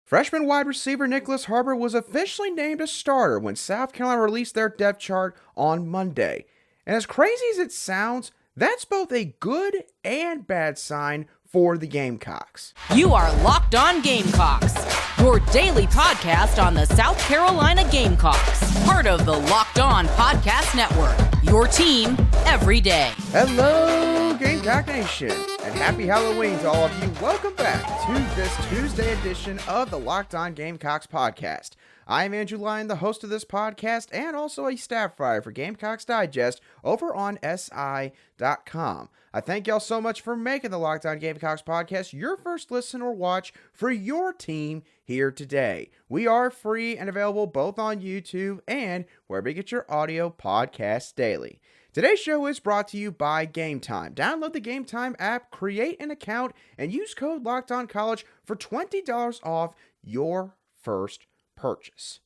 Freshman wide receiver Nyckoles Harbor was officially named a starter when South Carolina released their depth chart on Monday. And as crazy as it sounds, that's both a good and bad sign for the Gamecocks. You are Locked On Gamecocks, your daily podcast on the South Carolina Gamecocks, part of the Locked On Podcast Network, your team every day. Hello, Gamecock Nation, and happy Halloween to all of you. Welcome back to this Tuesday edition of the Locked On Gamecocks podcast. I'm Andrew Lyon, the host of this podcast, and also a staff writer for Gamecocks Digest over on SI.com. I thank y'all so much for making the Locked On Gamecocks podcast your first listen or watch for your team here today. We are free and available both on YouTube and wherever you get your audio podcasts daily. Today's show is brought to you by Game Time. Download the Game Time app, create an account, and use code LOCKEDONCollege for $20 off your first purchase.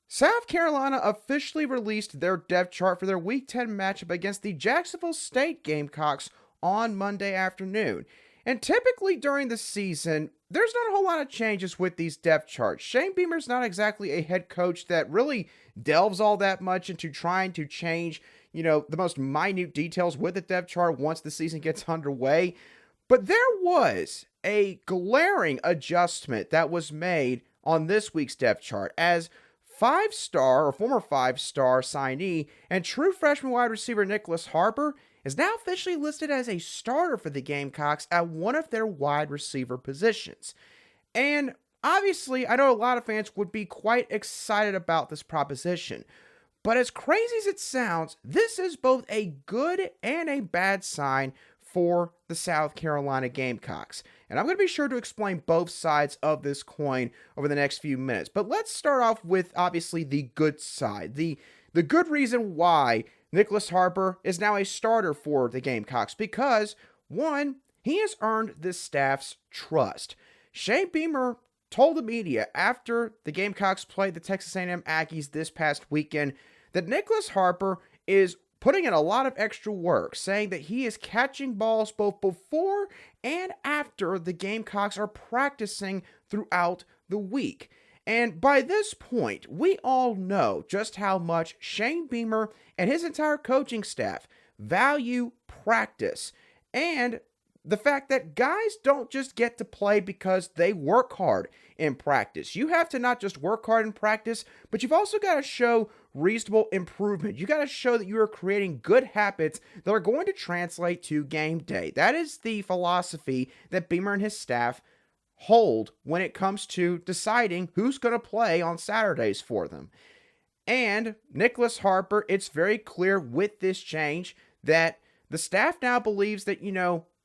South Carolina officially released their depth chart for their Week 10 matchup against the Jacksonville State Gamecocks on Monday afternoon. And typically during the season, there's not a whole lot of changes with these depth charts. Shane Beamer's not exactly a head coach that really delves all that much into trying to change, the most minute details with the depth chart once the season gets underway. But there was a glaring adjustment that was made on this week's depth chart as former five-star signee and true freshman wide receiver Nyckoles Harbor is now officially listed as a starter for the Gamecocks at one of their wide receiver positions. And obviously, I know a lot of fans would be quite excited about this proposition. But as crazy as it sounds, this is both a good and a bad sign for the South Carolina Gamecocks. And I'm going to be sure to explain both sides of this coin over the next few minutes. But let's start off with, obviously, the good side. The good reason why Nyckoles Harbor is now a starter for the Gamecocks. Because, one, he has earned this staff's trust. Shane Beamer told the media after the Gamecocks played the Texas A&M Aggies this past weekend that Nyckoles Harbor is putting in a lot of extra work, saying that he is catching balls both before and after the Gamecocks are practicing throughout the week. And by this point, we all know just how much Shane Beamer and his entire coaching staff value practice and the fact that guys don't just get to play because they work hard in practice. You have to not just work hard in practice, but you've also got to show reasonable improvement. You got to show that you are creating good habits that are going to translate to game day. That is the philosophy that Beamer and his staff hold when it comes to deciding who's going to play on Saturdays for them. And Nyckoles Harbor, it's very clear with this change that the staff now believes that,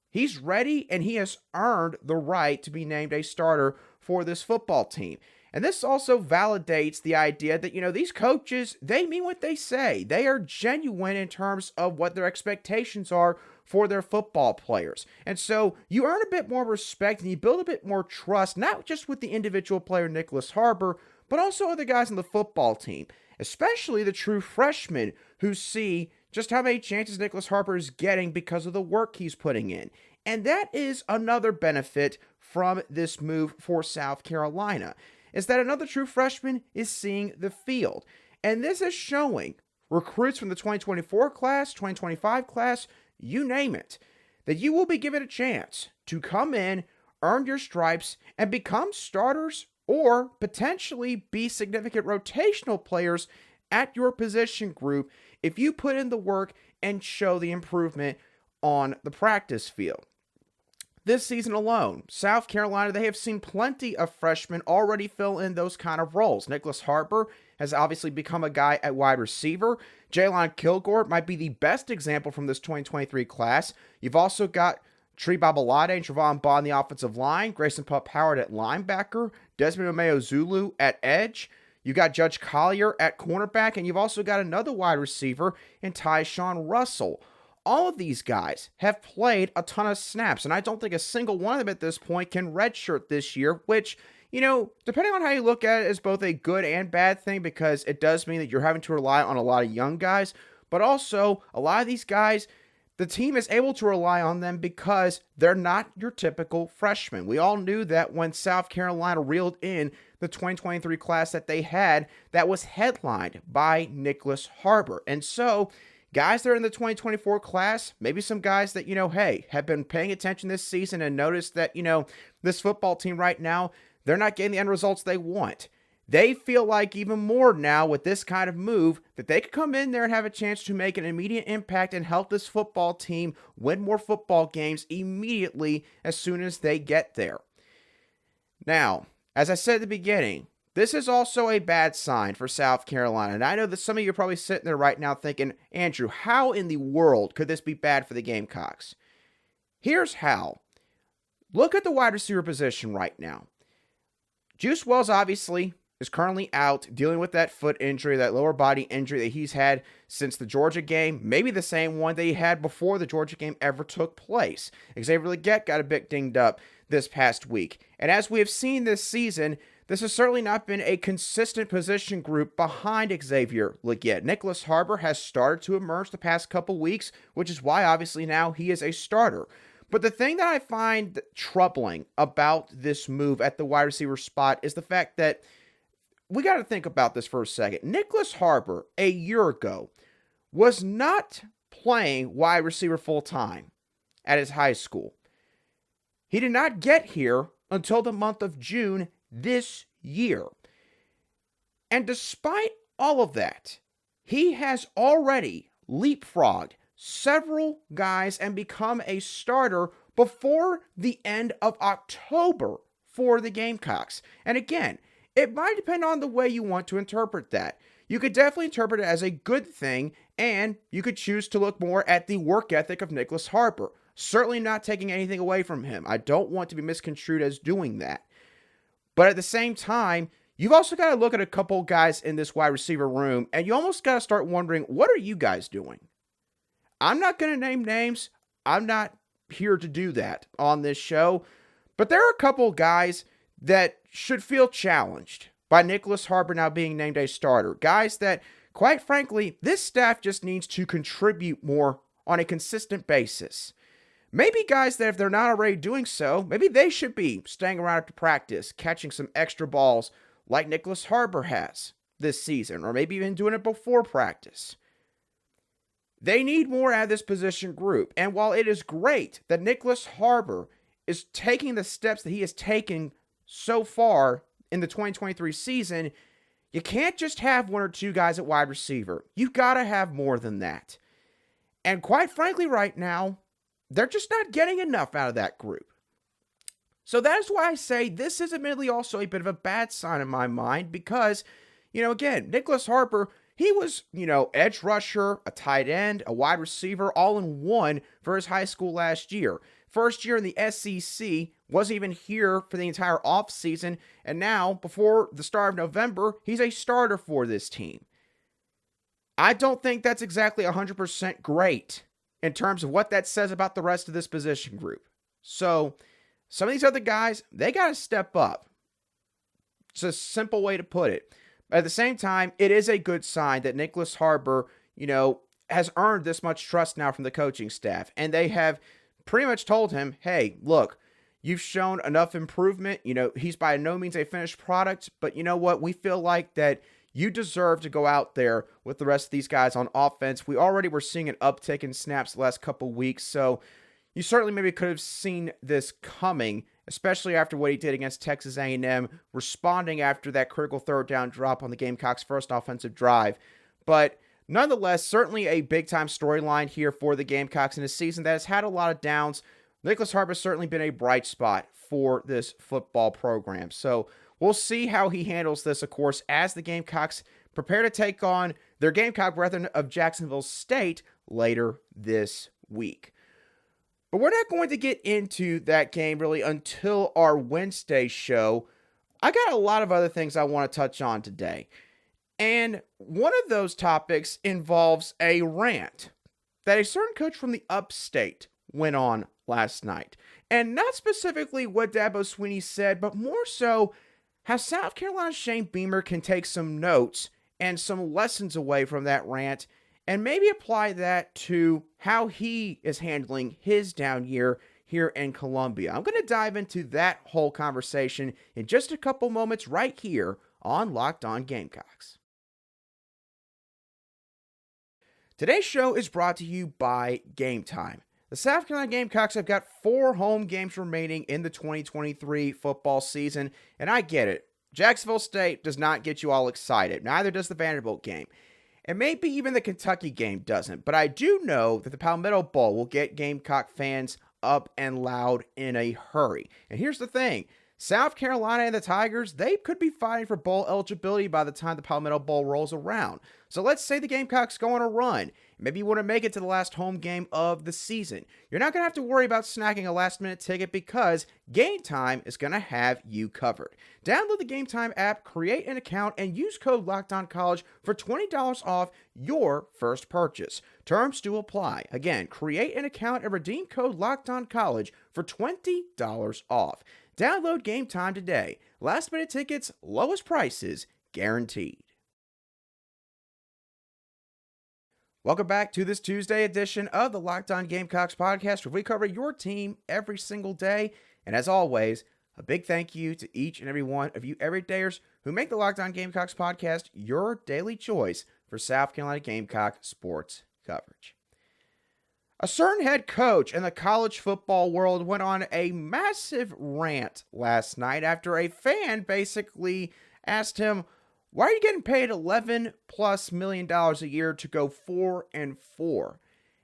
he's ready and he has earned the right to be named a starter for this football team. And this also validates the idea that, these coaches, they mean what they say. They are genuine in terms of what their expectations are for their football players. And so you earn a bit more respect and you build a bit more trust, not just with the individual player Nyckoles Harbor, but also other guys on the football team, especially the true freshmen who see just how many chances Nyckoles Harbor is getting because of the work he's putting in. And that is another benefit from this move for South Carolina, is that another true freshman is seeing the field. And this is showing recruits from the 2024 class, 2025 class, you name it, that you will be given a chance to come in, earn your stripes, and become starters or potentially be significant rotational players at your position group if you put in the work and show the improvement on the practice field. This season alone, South Carolina, they have seen plenty of freshmen already fill in those kind of roles. Nyckoles Harbor has obviously become a guy at wide receiver. Jaylon Kilgore might be the best example from this 2023 class. You've also got Tree Babalade and Trevon Baugh on the offensive line, Grayson Pup Howard at linebacker, Desmond Omeo Zulu at edge. You got Judge Collier at cornerback, and you've also got another wide receiver in Tyshawn Russell. All of these guys have played a ton of snaps, and I don't think a single one of them at this point can redshirt this year, which, depending on how you look at it, is both a good and bad thing because it does mean that you're having to rely on a lot of young guys, but also a lot of these guys, the team is able to rely on them because they're not your typical freshmen. We all knew that when South Carolina reeled in the 2023 class that they had, that was headlined by Nyckoles Harbor. And so, guys that are in the 2024 class, maybe some guys that, hey, have been paying attention this season and noticed that, this football team right now, they're not getting the end results they want. They feel like even more now with this kind of move that they could come in there and have a chance to make an immediate impact and help this football team win more football games immediately as soon as they get there. Now, as I said at the beginning, this is also a bad sign for South Carolina. And I know that some of you are probably sitting there right now thinking, Andrew, how in the world could this be bad for the Gamecocks? Here's how. Look at the wide receiver position right now. Juice Wells obviously is currently out dealing with that foot injury, that lower body injury that he's had since the Georgia game, maybe the same one that he had before the Georgia game ever took place. Xavier Legette got a bit dinged up this past week. And as we have seen this season, this has certainly not been a consistent position group behind Xavier Legette. Nyckoles Harbor has started to emerge the past couple weeks, which is why obviously now he is a starter. But the thing that I find troubling about this move at the wide receiver spot is the fact that we got to think about this for a second. Nyckoles Harbor, a year ago, was not playing wide receiver full-time at his high school. He did not get here until the month of June this year. And despite all of that, he has already leapfrogged several guys and become a starter before the end of October for the Gamecocks. And again, it might depend on the way you want to interpret that. You could definitely interpret it as a good thing, and you could choose to look more at the work ethic of Nyckoles Harbor. Certainly not taking anything away from him. I don't want to be misconstrued as doing that. But at the same time, you've also got to look at a couple guys in this wide receiver room, and you almost got to start wondering, what are you guys doing? I'm not going to name names. I'm not here to do that on this show. But there are a couple guys that should feel challenged by Nyckoles Harbor now being named a starter. Guys that, quite frankly, this staff just needs to contribute more on a consistent basis. Maybe guys that if they're not already doing so, maybe they should be staying around after practice, catching some extra balls like Nyckoles Harbor has this season, or maybe even doing it before practice. They need more out of this position group. And while it is great that Nyckoles Harbor is taking the steps that he has taken so far in the 2023 season, you can't just have one or two guys at wide receiver. You've got to have more than that. And quite frankly, right now, they're just not getting enough out of that group. So that's why I say this is admittedly also a bit of a bad sign in my mind because, again, Nyckoles Harbor, he was, edge rusher, a tight end, a wide receiver, all in one for his high school last year. First year in the SEC, wasn't even here for the entire offseason, and now, before the start of November, he's a starter for this team. I don't think that's exactly 100% great in terms of what that says about the rest of this position group. So, some of these other guys, they got to step up. It's a simple way to put it. But at the same time, it is a good sign that Nyckoles Harbor, has earned this much trust now from the coaching staff. And they have pretty much told him, hey, look, you've shown enough improvement. He's by no means a finished product. But you know what? We feel like that you deserve to go out there with the rest of these guys on offense. We already were seeing an uptick in snaps the last couple weeks. So you certainly maybe could have seen this coming, especially after what he did against Texas A&M, responding after that critical third down drop on the Gamecocks' first offensive drive. But nonetheless, certainly a big-time storyline here for the Gamecocks in a season that has had a lot of downs. Nyckoles Harbor has certainly been a bright spot for this football program. So we'll see how he handles this, of course, as the Gamecocks prepare to take on their Gamecock brethren of Jacksonville State later this week. But we're not going to get into that game really until our Wednesday show. I got a lot of other things I want to touch on today. And one of those topics involves a rant that a certain coach from the upstate went on last night. And not specifically what Dabo Swinney said, but more so how South Carolina's Shane Beamer can take some notes and some lessons away from that rant and maybe apply that to how he is handling his down year here in Columbia. I'm going to dive into that whole conversation in just a couple moments right here on Locked On Gamecocks. Today's show is brought to you by Game Time. The South Carolina Gamecocks have got 4 home games remaining in the 2023 football season, and I get it. Jacksonville State does not get you all excited. Neither does the Vanderbilt game. And maybe even the Kentucky game doesn't, but I do know that the Palmetto Bowl will get Gamecock fans up and loud in a hurry. And here's the thing. South Carolina and the Tigers, they could be fighting for bowl eligibility by the time the Palmetto Bowl rolls around. So let's say the Gamecocks go on a run. Maybe you want to make it to the last home game of the season. You're not going to have to worry about snagging a last-minute ticket because Game Time is going to have you covered. Download the Game Time app, create an account, and use code LOCKEDONCollege for $20 off your first purchase. Terms do apply. Again, create an account and redeem code LOCKEDONCollege for $20 off. Download Game Time today. Last minute tickets, lowest prices, guaranteed. Welcome back to this Tuesday edition of the Locked On Gamecocks podcast, where we cover your team every single day. And as always, a big thank you to each and every one of you everydayers who make the Locked On Gamecocks podcast your daily choice for South Carolina Gamecock sports coverage. A certain head coach in the college football world went on a massive rant last night after a fan basically asked him, "Why are you getting paid $11+ million a year to go 4-4?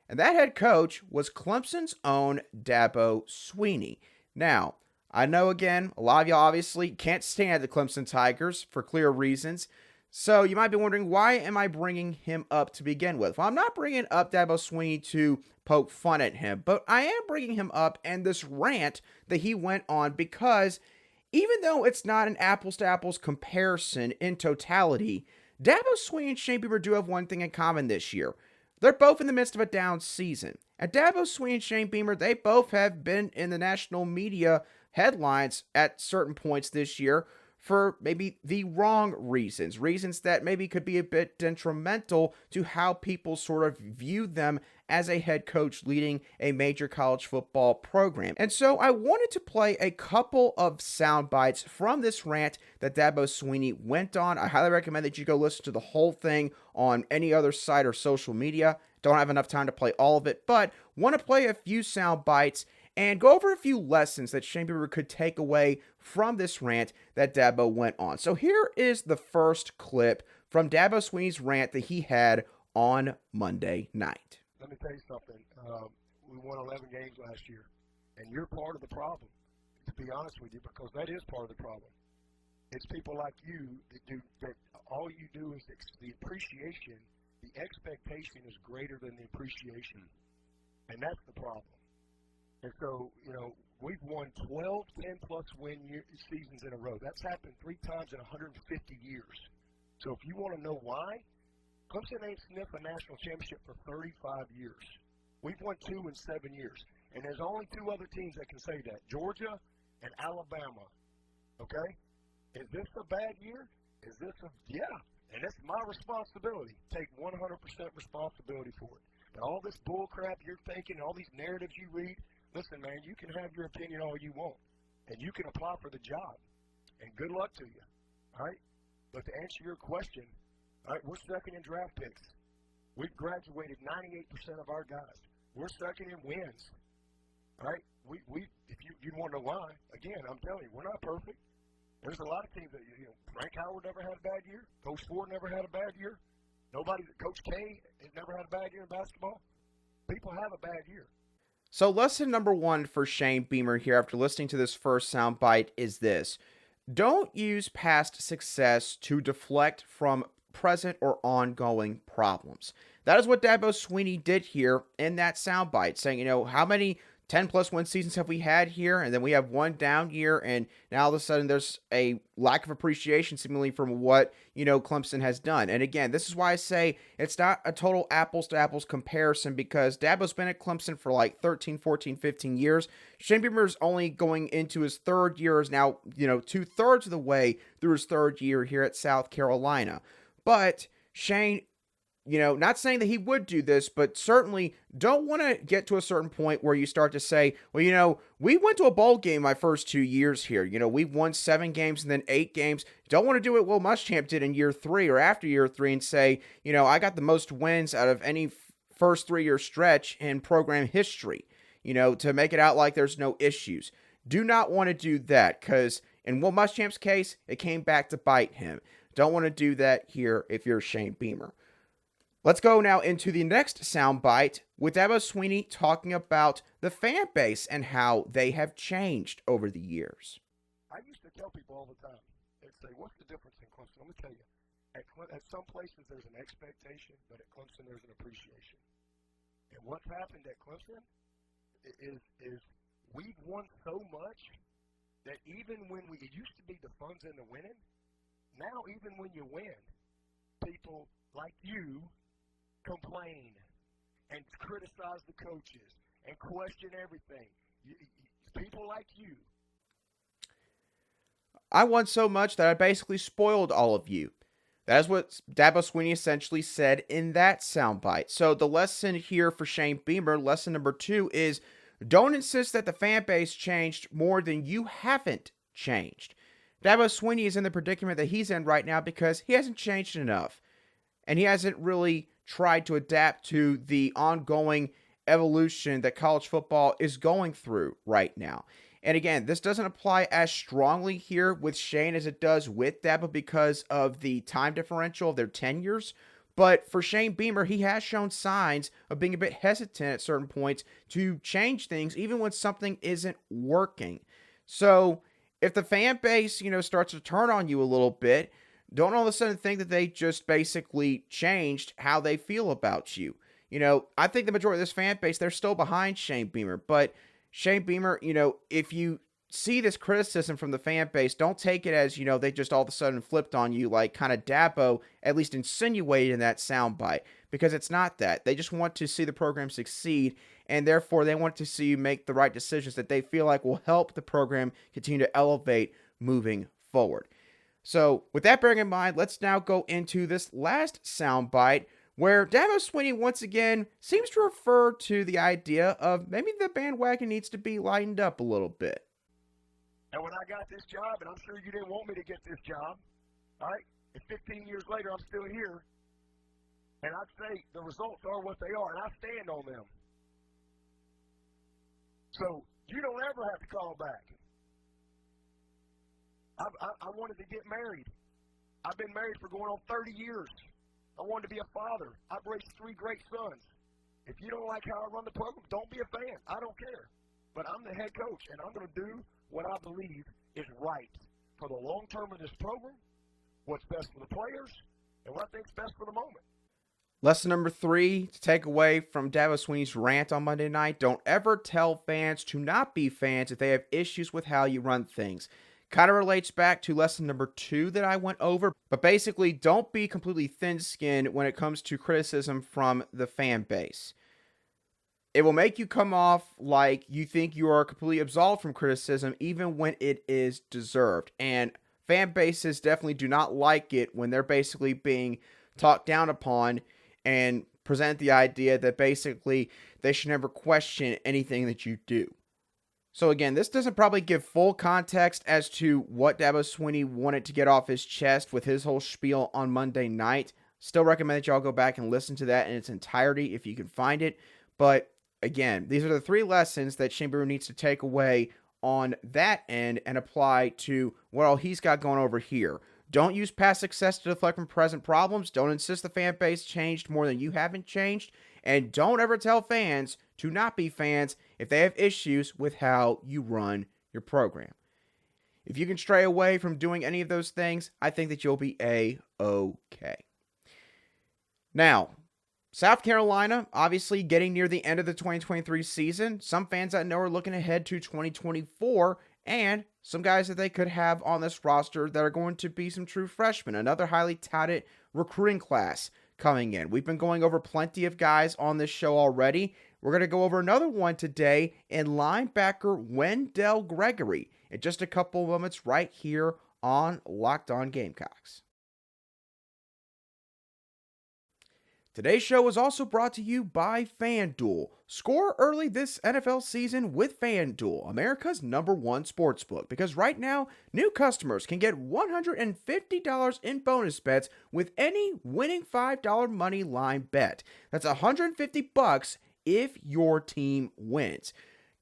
And that head coach was Clemson's own Dabo Swinney. Now, I know again, a lot of y'all obviously can't stand the Clemson Tigers for clear reasons. So you might be wondering, why am I bringing him up to begin with? Well, I'm not bringing up Dabo Swinney to poke fun at him, but I am bringing him up and this rant that he went on because even though it's not an apples-to-apples comparison in totality, Dabo Swinney and Shane Beamer do have one thing in common this year. They're both in the midst of a down season. And Dabo Swinney and Shane Beamer, they both have been in the national media headlines at certain points this year for maybe the wrong reasons that maybe could be a bit detrimental to how people sort of view them as a head coach leading a major college football program. And so I wanted to play a couple of sound bites from this rant that Dabo Swinney went on. I highly recommend that you go listen to the whole thing on any other site or social media. Don't have enough time to play all of it, but want to play a few sound bites and go over a few lessons that Shane Beamer could take away from this rant that Dabo went on. So here is the first clip from Dabo Swinney's rant that he had on Monday night. Let me tell you something. We won 11 games last year, and you're part of the problem, to be honest with you, because that is part of the problem. It's people like you that all you do is the appreciation, the expectation is greater than the appreciation, and that's the problem. And so, we've won 12 10-plus win seasons in a row. That's happened 3 times in 150 years. So if you want to know why, Clemson ain't sniffed a national championship for 35 years. We've won 2 in 7 years. And there's only 2 other teams that can say that, Georgia and Alabama. Okay? Is this a bad year? Yeah. And it's my responsibility. Take 100% responsibility for it. But all this bull crap you're thinking, all these narratives you read, listen, man, you can have your opinion all you want, and you can apply for the job, and good luck to you, all right? But to answer your question, all right, we're second in draft picks. We've graduated 98% of our guys. We're second in wins, all right? If you want to know why, again, I'm telling you, we're not perfect. There's a lot of teams that, Frank Howard never had a bad year. Coach Ford never had a bad year. Coach K has never had a bad year in basketball. People have a bad year. So lesson number 1 for Shane Beamer here after listening to this first soundbite is this. Don't use past success to deflect from present or ongoing problems. That is what Dabo Swinney did here in that soundbite, saying, how many 10-plus win seasons have we had here? And then we have one down year, and now all of a sudden there's a lack of appreciation seemingly from what, Clemson has done. And again, this is why I say it's not a total apples-to-apples comparison because Dabo's been at Clemson for like 13, 14, 15 years. Shane Beamer's only going into his 3rd year, is now, 2/3 of the way through his 3rd year here at South Carolina. But Shane not saying that he would do this, but certainly don't want to get to a certain point where you start to say, well, we went to a bowl game my first 2 years here. We won 7 games and then 8 games. Don't want to do what Will Muschamp did in year 3 or after year 3 and say, I got the most wins out of any first 3-year stretch in program history, to make it out like there's no issues. Do not want to do that because in Will Muschamp's case, it came back to bite him. Don't want to do that here if you're Shane Beamer. Let's go now into the next soundbite with Dabo Swinney talking about the fan base and how they have changed over the years. I used to tell people all the time, they'd say, what's the difference in Clemson? Let me tell you, at some places there's an expectation, but at Clemson there's an appreciation. And what's happened at Clemson is we've won so much that even when it used to be the fun's in the winning, now even when you win, people like you complain and criticize the coaches and question everything. People like you. I won so much that I basically spoiled all of you. That is what Dabo Swinney essentially said in that soundbite. So the lesson here for Shane Beamer, lesson number 2, is don't insist that the fan base changed more than you haven't changed. Dabo Swinney is in the predicament that he's in right now because he hasn't changed enough. And he hasn't really tried to adapt to the ongoing evolution that college football is going through right now. And again, this doesn't apply as strongly here with Shane as it does with Dabo because of the time differential of their tenures. But for Shane Beamer, he has shown signs of being a bit hesitant at certain points to change things, even when something isn't working. So if the fan base, starts to turn on you a little bit, don't all of a sudden think that they just basically changed how they feel about you. I think the majority of this fan base, they're still behind Shane Beamer. But Shane Beamer, if you see this criticism from the fan base, don't take it as, they just all of a sudden flipped on you like kind of Dabo at least insinuated in that soundbite. Because it's not that. They just want to see the program succeed, and therefore they want to see you make the right decisions that they feel like will help the program continue to elevate moving forward. So with that bearing in mind, let's now go into this last soundbite where Dabo Swinney once again seems to refer to the idea of maybe the bandwagon needs to be lightened up a little bit. And when I got this job, and I'm sure you didn't want me to get this job, all right? And 15 years later, I'm still here, and I'd say the results are what they are, and I stand on them. So you don't ever have to call back. I wanted to get married. I've been married for going on 30 years. I wanted to be a father. I've raised 3 great sons. If you don't like how I run the program, don't be a fan. I don't care. But I'm the head coach, and I'm going to do what I believe is right for the long term of this program, what's best for the players, and what I think's best for the moment. Lesson number 3 to take away from Dabo Swinney's rant on Monday night: don't ever tell fans to not be fans if they have issues with how you run things. Kind of relates back to lesson number 2 that I went over, but basically don't be completely thin-skinned when it comes to criticism from the fan base. It will make you come off like you think you are completely absolved from criticism even when it is deserved. And fan bases definitely do not like it when they're basically being talked down upon and present the idea that basically they should never question anything that you do. So again, this doesn't probably give full context as to what Dabo Swinney wanted to get off his chest with his whole spiel on Monday night. Still recommend that y'all go back and listen to that in its entirety if you can find it. But again, these are the 3 lessons that Shane Beamer needs to take away on that end and apply to what all he's got going over here. Don't use past success to deflect from present problems. Don't insist the fan base changed more than you haven't changed. And don't ever tell fans to not be fans if they have issues with how you run your program. If you can stray away from doing any of those things, I think that you'll be A-okay. Now, South Carolina, obviously getting near the end of the 2023 season. Some fans I know are looking ahead to 2024, and some guys that they could have on this roster that are going to be some true freshmen. Another highly touted recruiting class coming in. We've been going over plenty of guys on this show already. We're going to go over another one today in linebacker Wendell Gregory in just a couple moments right here on Locked On Gamecocks. Today's show is also brought to you by FanDuel. Score early this NFL season with FanDuel, America's #1 sportsbook, because right now, new customers can get $150 in bonus bets with any winning $5 money line bet. That's $150 if your team wins.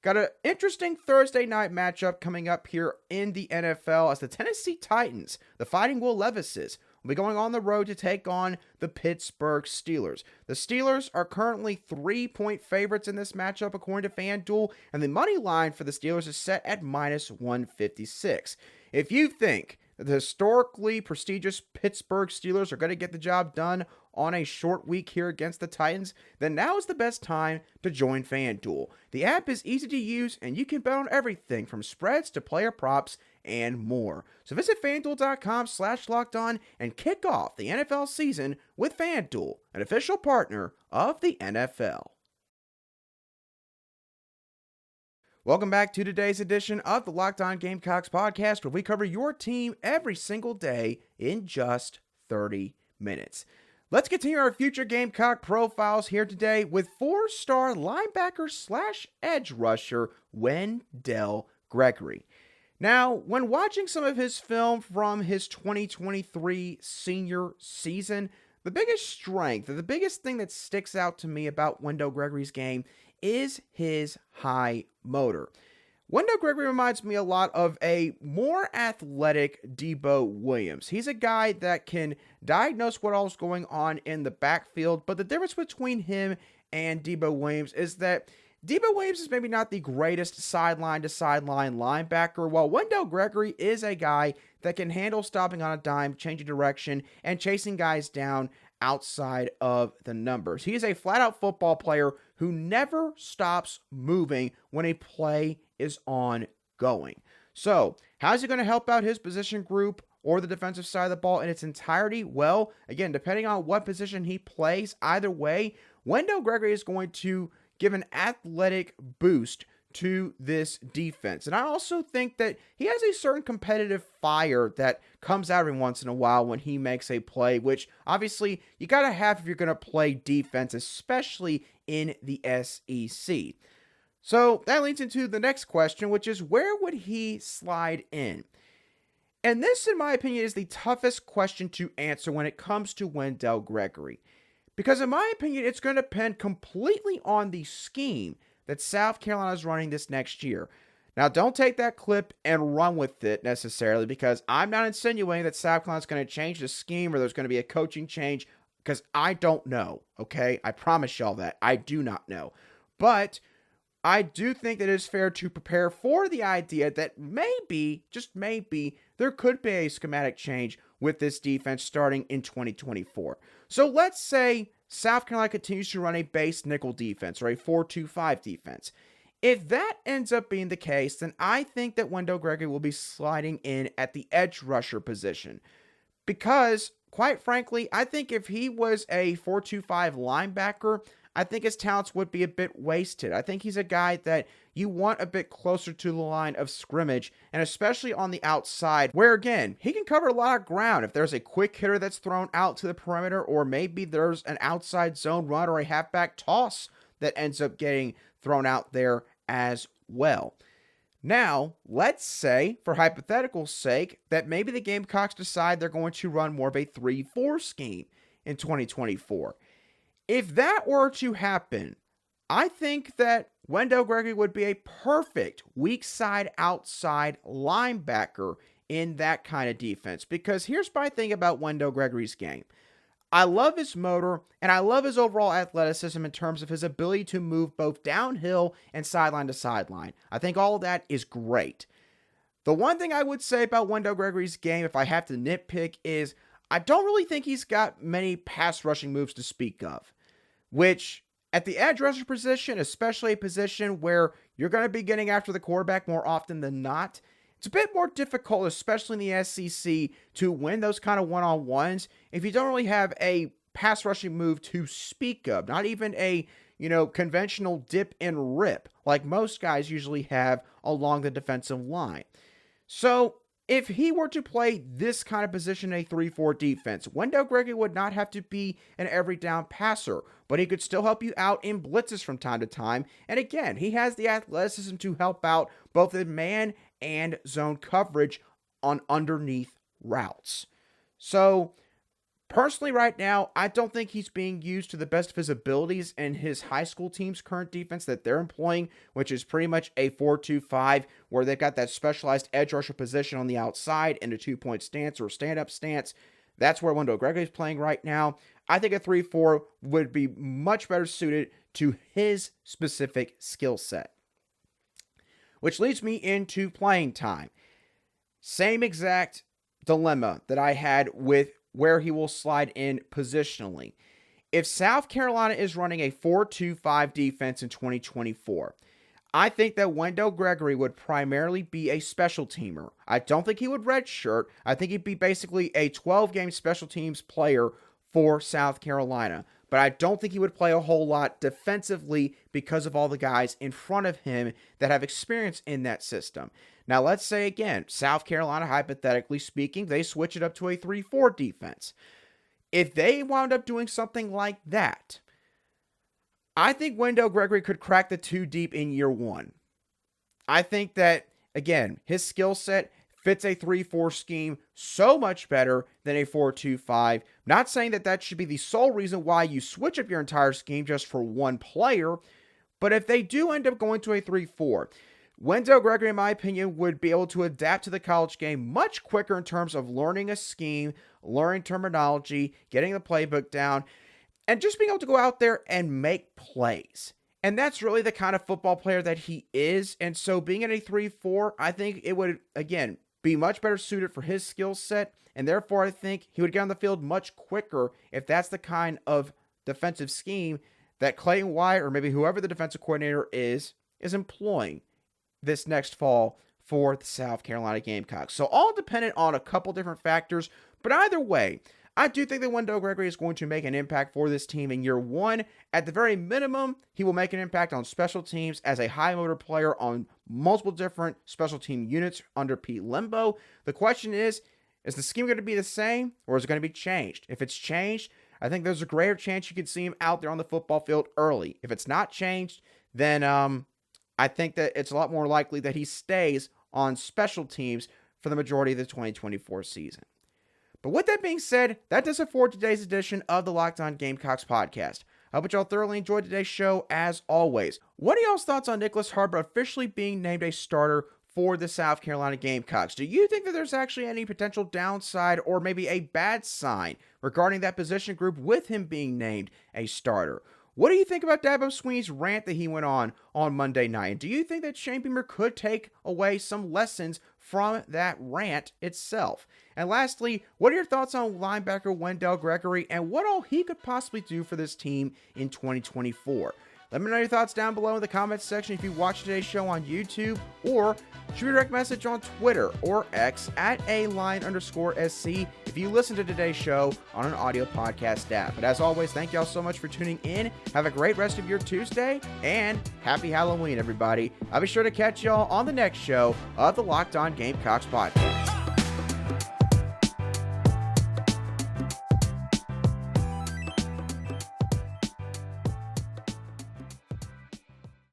Got an interesting Thursday night matchup coming up here in the NFL as the Tennessee Titans, the Fighting Will Levises, will be going on the road to take on the Pittsburgh Steelers. The Steelers are currently 3-point favorites in this matchup according to FanDuel, and the money line for the Steelers is set at -156. If you think that the historically prestigious Pittsburgh Steelers are going to get the job done on a short week here against the Titans, then now is the best time to join FanDuel. The app is easy to use, and you can bet on everything from spreads to player props and more. So visit FanDuel.com/lockedon and kick off the NFL season with FanDuel, an official partner of the NFL. Welcome back to today's edition of the Locked On Gamecocks podcast, where we cover your team every single day in just 30 minutes. Let's continue our future Gamecock profiles here today with 4-star linebacker/edge rusher Wendell Gregory. Now, when watching some of his film from his 2023 senior season, the biggest strength, the biggest thing that sticks out to me about Wendell Gregory's game is his high motor. Wendell Gregory reminds me a lot of a more athletic Dabo Williams. He's a guy that can diagnose what all's going on in the backfield, but the difference between him and Dabo Williams is that Dabo Williams is maybe not the greatest sideline-to-sideline linebacker, while Wendell Gregory is a guy that can handle stopping on a dime, changing direction, and chasing guys down outside of the numbers. He is a flat-out football player who never stops moving when a play is ongoing. So, how's he going to help out his position group or the defensive side of the ball in its entirety? Well, again, depending on what position he plays, either way, Wendell Gregory is going to give an athletic boost to this defense. And I also think that he has a certain competitive fire that comes out every once in a while when he makes a play, which obviously you got to have if you're going to play defense, especially in the SEC. So that leads into the next question, which is where would he slide in? And this, in my opinion, is the toughest question to answer when it comes to Wendell Gregory. Because in my opinion, it's going to depend completely on the scheme that South Carolina is running this next year. Now, don't take that clip and run with it necessarily, because I'm not insinuating that South Carolina is going to change the scheme or there's going to be a coaching change, because I don't know, okay? I promise y'all that. I do not know. But I do think that it is fair to prepare for the idea that maybe, just maybe, there could be a schematic change with this defense starting in 2024. So let's say South Carolina continues to run a base nickel defense or a 4-2-5 defense. If that ends up being the case, then I think that Wendell Gregory will be sliding in at the edge rusher position. Because, quite frankly, I think if he was a 4-2-5 linebacker, I think his talents would be a bit wasted. I think he's a guy that you want a bit closer to the line of scrimmage, and especially on the outside, where again, he can cover a lot of ground. If there's a quick hitter that's thrown out to the perimeter, or maybe there's an outside zone run or a halfback toss that ends up getting thrown out there as well. Now, let's say, for hypothetical sake, that maybe the Gamecocks decide they're going to run more of a 3-4 scheme in 2024. If that were to happen, I think that Wendell Gregory would be a perfect weak side outside linebacker in that kind of defense. Because here's my thing about Wendell Gregory's game. I love his motor, and I love his overall athleticism in terms of his ability to move both downhill and sideline to sideline. I think all of that is great. The one thing I would say about Wendell Gregory's game, if I have to nitpick, is I don't really think he's got many pass rushing moves to speak of. Which, at the edge rusher position, especially a position where you're going to be getting after the quarterback more often than not, it's a bit more difficult, especially in the SEC, to win those kind of one-on-ones if you don't really have a pass rushing move to speak of. Not even a, conventional dip and rip like most guys usually have along the defensive line. So, if he were to play this kind of position in a 3-4 defense, Wendell Gregory would not have to be an every down passer, but he could still help you out in blitzes from time to time. And again, he has the athleticism to help out both in man and zone coverage on underneath routes. So, personally, right now, I don't think he's being used to the best of his abilities in his high school team's current defense that they're employing, which is pretty much a 4-2-5, where they've got that specialized edge rusher position on the outside in a 2-point stance or stand-up stance. That's where Wendell Gregory is playing right now. I think a 3-4 would be much better suited to his specific skill set. Which leads me into playing time. Same exact dilemma that I had with where he will slide in positionally. If South Carolina is running a 4-2-5 defense in 2024, I think that Wendell Gregory would primarily be a special teamer. I don't think he would redshirt. I think he'd be basically a 12-game special teams player for South Carolina. But I don't think he would play a whole lot defensively because of all the guys in front of him that have experience in that system. Now, let's say again, South Carolina, hypothetically speaking, they switch it up to a 3-4 defense. If they wound up doing something like that, I think Wendell Gregory could crack the 2 deep in year 1. I think that, again, his skill set fits a 3-4 scheme so much better than a 4-2-5. Not saying that that should be the sole reason why you switch up your entire scheme just for one player, but if they do end up going to a 3-4, Wendell Gregory, in my opinion, would be able to adapt to the college game much quicker in terms of learning a scheme, learning terminology, getting the playbook down, and just being able to go out there and make plays. And that's really the kind of football player that he is. And so being in a 3-4, I think it would, again, be much better suited for his skill set. And therefore, I think he would get on the field much quicker if that's the kind of defensive scheme that Clayton White, or maybe whoever the defensive coordinator is employing this next fall for the South Carolina Gamecocks. So all dependent on a couple different factors, but either way, I do think that Wendell Gregory is going to make an impact for this team in year 1. At the very minimum, he will make an impact on special teams as a high motor player on multiple different special team units under Pete Lembo. The question is the scheme going to be the same, or is it going to be changed? If it's changed, I think there's a greater chance you could see him out there on the football field early. If it's not changed, then I think that it's a lot more likely that he stays on special teams for the majority of the 2024 season. But with that being said, that does it for today's edition of the Locked On Gamecocks podcast. I hope y'all thoroughly enjoyed today's show as always. What are y'all's thoughts on Nyckoles Harbor officially being named a starter for the South Carolina Gamecocks? Do you think that there's actually any potential downside or maybe a bad sign regarding that position group with him being named a starter? What do you think about Dabo Swinney's rant that he went on Monday night? And do you think that Shane Beamer could take away some lessons from that rant itself? And lastly, what are your thoughts on linebacker Wendell Gregory and what all he could possibly do for this team in 2024? Let me know your thoughts down below in the comments section if you watch today's show on YouTube, or shoot me a direct message on Twitter or X at @A_SC if you listen to today's show on an audio podcast app. But as always, thank y'all so much for tuning in. Have a great rest of your Tuesday, and happy Halloween, everybody. I'll be sure to catch y'all on the next show of the Locked On Gamecocks podcast.